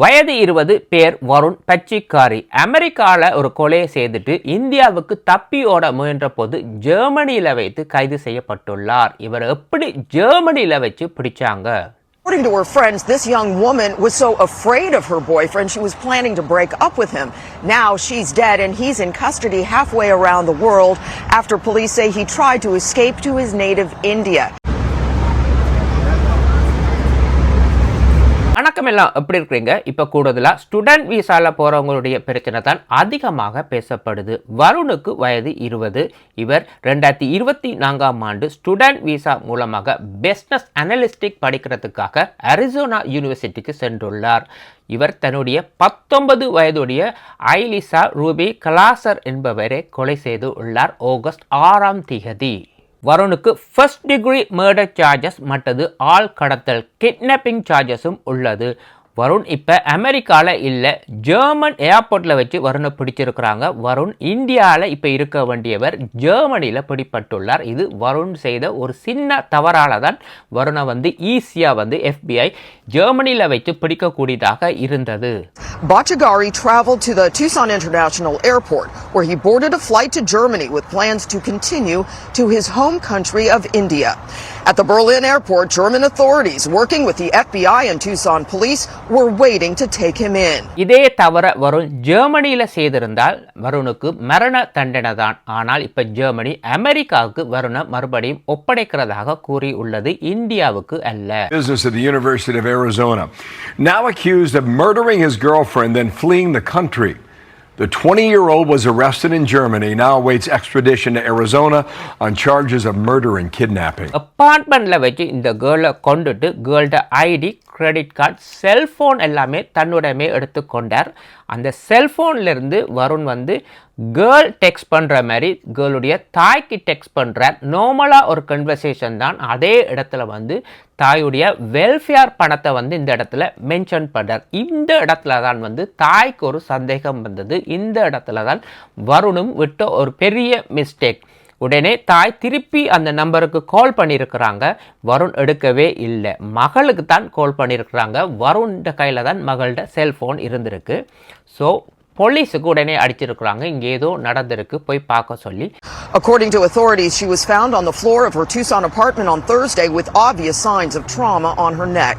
வயது 20 பேர் வருண் பச்சிக்காரி அமெரிக்காவில் ஒரு கொலையை செய்துட்டு இந்தியாவுக்கு தப்பி ஓட முயன்ற போது ஜெர்மனியில் வைத்து கைது செய்யப்பட்டுள்ளார். இவர் எப்படி ஜெர்மனியில் வச்சு பிடிச்சாங்க? According to her friends, this young woman was so afraid of her boyfriend, she was planning to break up with him. Now she's dead and he's in custody halfway around the world after police say he tried to escape to his native India. வணக்கம், எல்லாம் எப்படி இருக்கிறீங்க? இப்போ கூடுதலாக student வீசாவில் போகிறவங்களுடைய பிரச்சனை தான் அதிகமாக பேசப்படுது. வருணுக்கு வயது 20. இவர் 2024 ஸ்டூடெண்ட் வீசா மூலமாக பிஸ்னஸ் அனலிஸ்டிக் படிக்கிறதுக்காக அரிசோனா யூனிவர்சிட்டிக்கு சென்றுள்ளார். இவர் தன்னுடைய 19 வயதுடைய ஐலிசா ரூபி கலாசர் என்பவரை கொலை செய்து உள்ளார் ஆகஸ்ட் 6ஆம் தேதி. வருணுக்கு ஃபர்ஸ்ட் டிகிரி மர்டர் சார்ஜஸ் மற்றது ஆள் கடத்தல் கிட்னாப்பிங் சார்ஜஸும் உள்ளது. வருண் இப்போ அமெரிக்காவில் இல்லை, ஜெர்மன் ஏர்போர்ட்டில் வச்சு வருணை பிடிச்சிருக்கிறாங்க. வருண் இந்தியாவில் இப்போ இருக்க வேண்டியவர் ஜெர்மனியில் பிடிப்பட்டுள்ளார். இது வருண் செய்த ஒரு சின்ன தவறால் தான் வருணை ஈஸியாக FBI ஜெர்மனியில் வைத்து பிடிக்கக்கூடியதாக இருந்தது. Bachagari traveled to the Tucson International Airport, where he boarded a flight to Germany with plans to continue to his home country of India. At the Berlin airport, German authorities, working with the FBI and Tucson police, were waiting to take him in. இதே தவிர வருண் ஜெர்மனியில் செய்திருந்தால் வருணுக்கு மரண தண்டனை தான். ஆனால் இப்போ Germany அமெரிக்காவுக்கு வருணை மறுபடியும் ஒப்படைக்கிறதாக கூறியுள்ளது, இந்தியாவுக்கு அல்ல. Business at the University of Arizona, now accused of murdering his girlfriend then fleeing the country. The 20-year-old was arrested in Germany, now awaits extradition to Arizona on charges of murder and kidnapping. அப்பார்ட்மெண்ட்டில் வச்சு இந்த கேர்ளை கொண்டுட்டு கேர்ள்ட ID, credit card, cellphone எல்லாமே தன்னுடமே எடுத்துக்கொண்டார். அந்த செல்ஃபோன்லேருந்து Varun girl text பண்ணுற மாதிரி கேர்ளுடைய தாய்க்கு டெக்ஸ்ட் பண்ணுறார். நார்மலாக ஒரு கன்வர்சேஷன் தான். அதே இடத்துல தாயுடைய வெல்ஃபேர் பணத்தை இந்த இடத்துல மென்ஷன் பண்ணுறார். இந்த இடத்துல தான் தாய்க்கு ஒரு சந்தேகம் வந்தது. இந்த இடத்துல தான் வருணும் விட்ட ஒரு பெரிய மிஸ்டேக். உடனே தாய் திருப்பி அந்த நம்பருக்கு கால் பண்ணியிருக்கிறாங்க. வருண் எடுக்கவே இல்லை. மகளுக்கு தான் கால் பண்ணியிருக்கிறாங்க. வருண்ட கையில் தான் மகளோட செல்ஃபோன் இருந்திருக்கு. ஸோ போலீஸுக்கு உடனே அடிச்சிருக்கிறாங்க. இங்கே ஏதோ நடந்திருக்கு, போய் பார்க்க சொல்லி. According to authorities, she was found on the floor of her Tucson apartment on Thursday with obvious signs of trauma on her neck.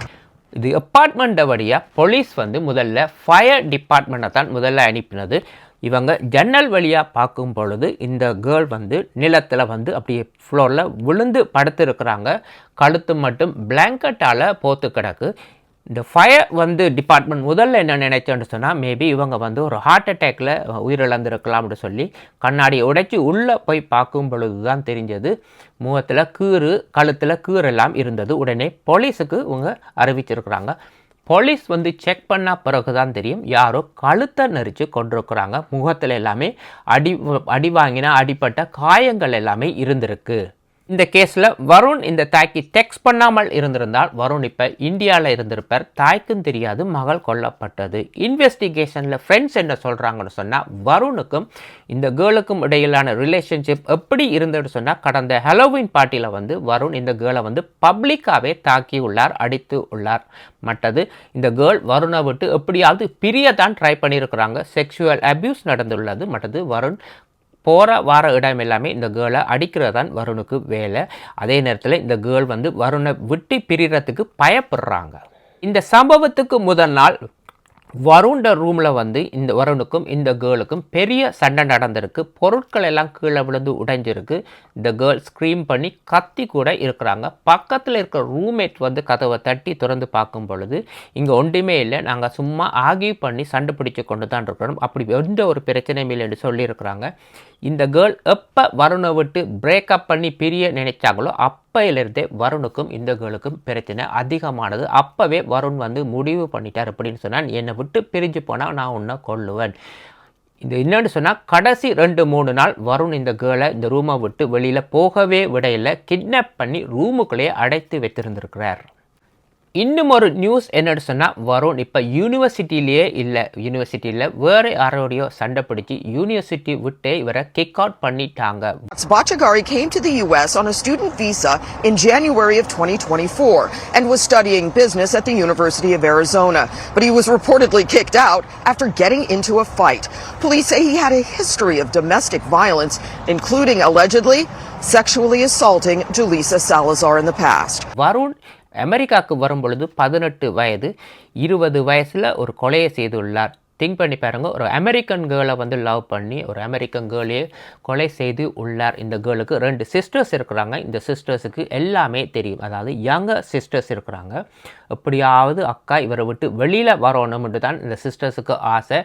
இது அப்பார்ட்மெண்ட்டை வழியாக போலீஸ் முதல்ல ஃபயர் டிபார்ட்மெண்ட்டை தான் முதல்ல அனுப்பினது. இவங்க ஜன்னல் வழியாக பார்க்கும் பொழுது இந்த கேர்ள் நிலத்தில் அப்படியே ஃப்ளோரில் விழுந்து படுத்துருக்குறாங்க. கழுத்து மட்டும் பிளாங்கெட்டால் போத்து கிடக்கு. இந்த ஃபயர் டிபார்ட்மெண்ட் முதல்ல என்ன நினைச்சோன்னு சொன்னால், மேபி இவங்க ஒரு ஹார்ட் அட்டாக்ல உயிரிழந்திருக்கலாம் அப்படின்னு சொல்லி கண்ணாடியை உடைச்சி உள்ளே போய் பார்க்கும் பொழுது தான் தெரிஞ்சது முகத்தில் கீறு, கழுத்தில் கீறு எல்லாம் இருந்தது. உடனே போலீஸுக்கு இவங்க அறிவிச்சிருக்கிறாங்க. போலீஸ் செக் பண்ண பிறகு தான் தெரியும் யாரோ கழுத்தை நெரிச்சு கொண்டிருக்கிறாங்க. முகத்தில் எல்லாமே அடி வாங்கின அடிப்பட்ட காயங்கள் எல்லாமே இருந்திருக்கு. இந்த கேஸில் வருண் இந்த தாய்க்கு டெக்ஸ்ட் பண்ணாமல் இருந்திருந்தால் வருண் இப்போ இந்தியாவில் இருந்திருப்பார். தாய்க்கும் தெரியாது மகள் கொல்லப்பட்டது. இன்வெஸ்டிகேஷனில் ஃப்ரெண்ட்ஸ் என்ன சொல்கிறாங்கன்னு சொன்னால், வருணுக்கும் இந்த கேர்ளுக்கும் இடையிலான ரிலேஷன்ஷிப் எப்படி இருந்ததுன்னு சொன்னால், கடந்த ஹாலோவீன் பார்ட்டியில் வருண் இந்த கேர்ளை பப்ளிக்காகவே தாக்கி உள்ளார், அடித்து உள்ளார். மற்றது இந்த கேர்ள் வருணை விட்டு எப்படியாவது பிரியத்தான் ட்ரை பண்ணியிருக்கிறாங்க. செக்ஷுவல் அபியூஸ் நடந்துள்ளது. மற்றது வருண் போகிற வார இடம் எல்லாமே இந்த கேர்ளை அடிக்கிறது தான் வருணுக்கு வேலை. அதே நேரத்தில் இந்த கேர்ள் வருணை விட்டு பிரியறதுக்கு பயப்படுறாங்க. இந்த சம்பவத்துக்கு முதல் நாள் வருண்ட ரூமில் இந்த வருணுக்கும் இந்த கேர்ளுக்கும் பெரிய சண்டை நடந்திருக்கு. பொருட்கள் எல்லாம் கீழே விழுந்து உடைஞ்சிருக்கு. இந்த கேர்ள் ஸ்க்ரீம் பண்ணி கத்தி கூட இருக்கிறாங்க. பக்கத்தில் இருக்கிற ரூம்மேட் கதவை தட்டி திறந்து பார்க்கும் பொழுது இங்கே ஒன்றுமே இல்லை, நாங்கள் சும்மா ஆகிய பண்ணி சண்டை பிடிச்சு கொண்டு தான் இருக்கிறோம், அப்படி எந்த ஒரு பிரச்சனையும் இல்லைன்னு சொல்லியிருக்கிறாங்க. இந்த கேர்ள் எப்போ வருணை விட்டு பிரேக்கப் பண்ணி பிரிய நினைச்சாங்களோ அப்பையிலிருந்தே வருணுக்கும் இந்த கேர்ளுக்கும் பிரச்சனை அதிகமானது. அப்போவே வருண் முடிவு பண்ணிட்டார். அப்படின்னு சொன்னால், என்னை விட்டு பிரிஞ்சு போனால் நான் உன்னை கொல்லுவேன். இது என்னன்னு சொன்னால், கடைசி 2-3 நாள் வருண் இந்த கேர்ளை இந்த ரூமை விட்டு வெளியில் போகவே விடையில் கிட்னாப் பண்ணி ரூமுக்குள்ளேயே அடைத்து வைத்திருந்திருக்கிறார். இன்னும் ஒரு நியூஸ் என்னன்னு சொன்னால் வருண் இப்போ யூனிவர்சிட்டியிலேயே இல்லை, யூனிவர்சிட்டியில் வேறு யாரோடையோ சண்டை பிடிச்சி யூனிவர்சிட்டி விட்டே இவரை கிக் அவுட் பண்ணிட்டாங்க. Bachagari came to the U.S. on a student visa in January of 2024 and was studying business at the University of Arizona. But he was reportedly kicked out after getting into a fight. Police say he had a history of domestic violence, including allegedly sexually assaulting Julissa Salazar in the past. Varun அமெரிக்காவுக்கு வரும் பொழுது 18 வயது, 20 வயசில் ஒரு கொலையை செய்துள்ளார். Think பண்ணி பாருங்க, ஒரு அமெரிக்கன் கேர்ளை வந்து லவ் பண்ணி ஒரு அமெரிக்கன் கேர்ளையே கொலை செய்து உள்ளார். இந்த கேர்ளுக்கு 2 சிஸ்டர்ஸ் இருக்கிறாங்க. இந்த சிஸ்டர்ஸுக்கு எல்லாமே தெரியும், அதாவது யங்கர் சிஸ்டர்ஸ் இருக்கிறாங்க. எப்படியாவது அக்கா இவரை விட்டு வெளியில் வரணும்னு தான் இந்த சிஸ்டர்ஸுக்கு ஆசை.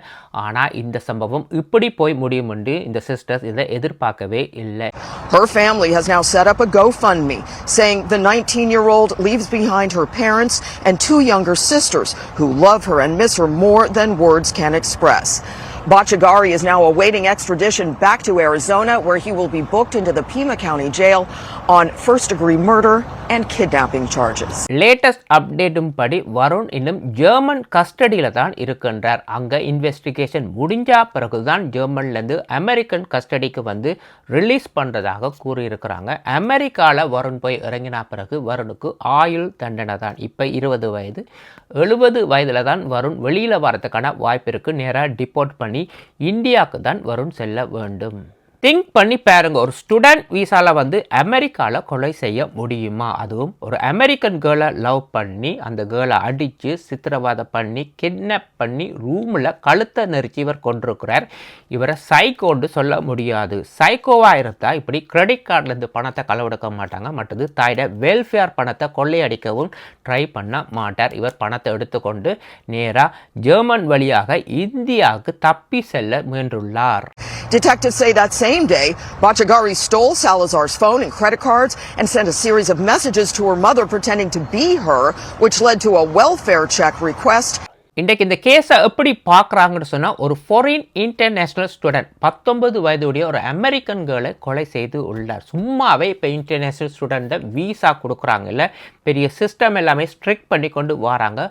ஆனால் இந்த சம்பவம் இப்படி போய் முடியும் என்று இந்த சிஸ்டர்ஸ் இதை எதிர்பார்க்கவே இல்லை. Her family has now set up a GoFundMe, saying the 19-year-old leaves behind her parents and 2 younger sisters who love her and miss her more than words can express. Bachagari is now awaiting extradition back to Arizona, where he will be booked into the Pima County Jail on first-degree murder and kidnapping charges. Latest அப்டேட்டும் படி வருண் இன்னும் German கஸ்டடியில் தான் இருக்கின்றார். அங்கே investigation முடிஞ்சா பிறகுதான் ஜெர்மன்லேருந்து American கஸ்டடிக்கு வந்து ரிலீஸ் பண்ணுறதாக கூறியிருக்கிறாங்க. அமெரிக்காவில் வருண் போய் இறங்கினா பிறகு வருணுக்கு ஆயுள் தண்டனை தான். இப்போ 20 வயது, 70 வயதில் தான் வருண் வெளியில் வரதுக்கான வாய்ப்பு இருக்குது. நேராக டிபோர்ட் பண்ணி இந்தியாவுக்கு தான் வருண் செல்ல வேண்டும். திங்க் பண்ணி பாருங்க, ஒரு ஸ்டூடெண்ட் வீசாவில் வந்து அமெரிக்காவில் கொலை செய்ய முடியுமா? அதுவும் ஒரு அமெரிக்கன் கேர்ளை லவ் பண்ணி அந்த கேர்ளை அடித்து சித்திரவதை பண்ணி கிட்னாப் பண்ணி ரூமில் கழுத்தை நெரிச்சி இவர் கொண்டிருக்கிறார். இவரை சைக்கோன்னு சொல்ல முடியாது. சைக்கோவாக இருந்தால் இப்படி கிரெடிட் கார்ட்லேருந்து பணத்தை களவெடுக்க மாட்டாங்க, மற்றது தாயோட வெல்ஃபேர் பணத்தை கொள்ளையடிக்கவும் ட்ரை பண்ண மாட்டார். இவர் பணத்தை எடுத்துக்கொண்டு நேராக ஜெர்மன் வழியாக இந்தியாவுக்கு தப்பி செல்ல முயன்றுள்ளார். Detectives say that same day, Bachagari stole Salazar's phone and credit cards and sent a series of messages to her mother pretending to be her, which led to a welfare check request. இன்றைக்கு இந்த கேஸை எப்படி பார்க்குறாங்கன்னு சொன்னால், ஒரு foreign international student 19 வயதுடைய ஒரு American கேர்ளை கொலை செய்து உள்ளார். சும்மாவே இப்போ இன்டர்நேஷ்னல் ஸ்டூடெண்ட்டை வீசா கொடுக்குறாங்க, இல்லை பெரிய சிஸ்டம் எல்லாமே ஸ்ட்ரிக்ட் பண்ணி கொண்டு வராங்க.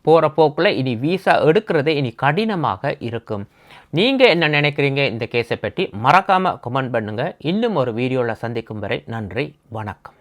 போகிற போக்கில் இனி வீசா எடுக்கிறதே இனி கடினமாக இருக்கும். நீங்கள் என்ன நினைக்கிறீங்க இந்த கேஸை பற்றி மறக்காமல் கமெண்ட் பண்ணுங்கள். இன்னும் ஒரு வீடியோவில் சந்திக்கும் வரை நன்றி, வணக்கம்.